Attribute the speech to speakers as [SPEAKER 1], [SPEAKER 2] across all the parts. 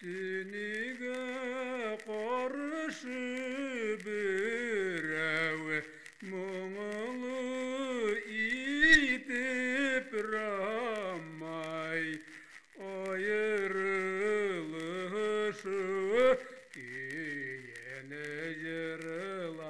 [SPEAKER 1] Seniga qarşı birəvə muğulu itib ramay ayrılışı yeni yırladı.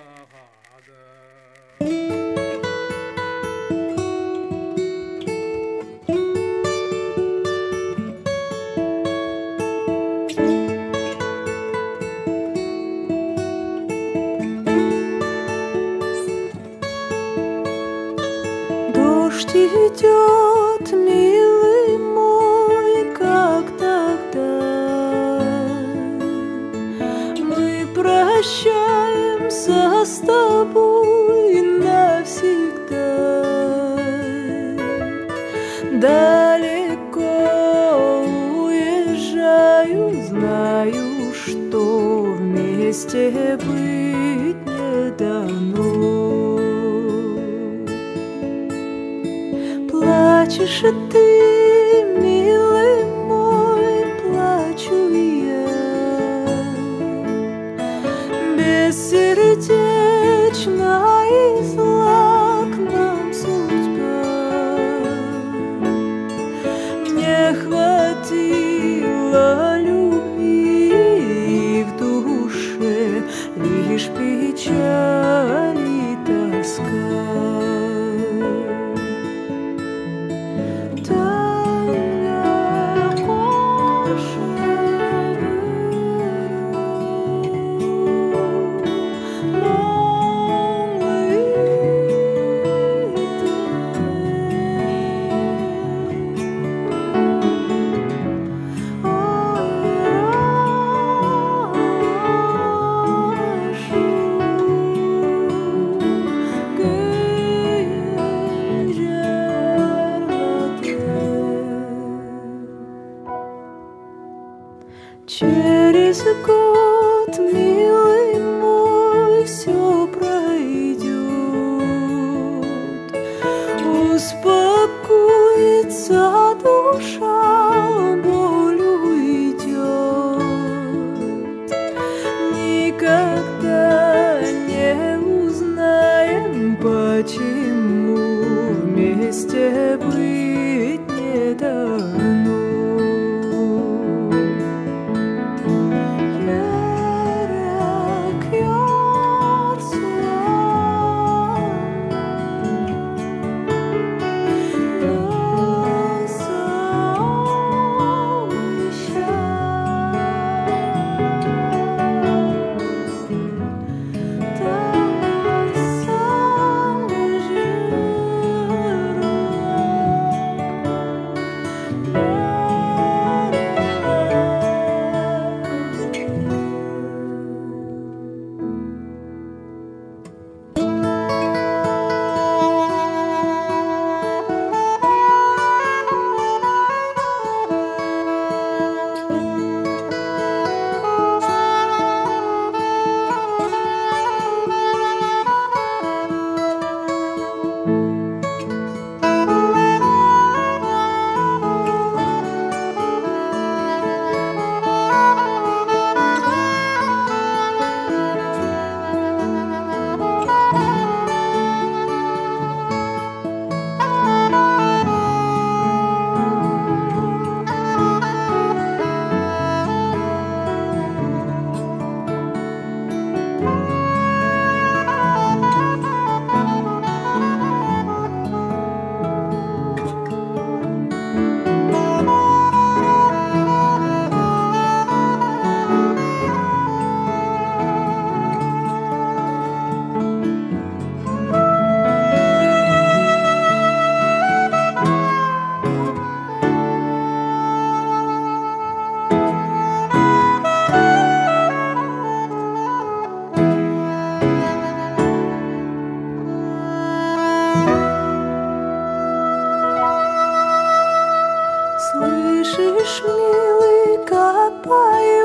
[SPEAKER 2] Дождь идет, милый мой, как тогда. Мы прощаемся с тобой навсегда. Далеко уезжаю, знаю, что вместе быть не дано. Плачешь и ты, милый мой, плачу и я. Бессердечна и зла к нам судьба. Не хватило любви, и в душе лишь печаль и тоска. Через год, милый мой, все пройдет, успокоится душа, боль уйдет. Никогда не узнаем, почему вместе быть не дано. Слышишь, милый, как поет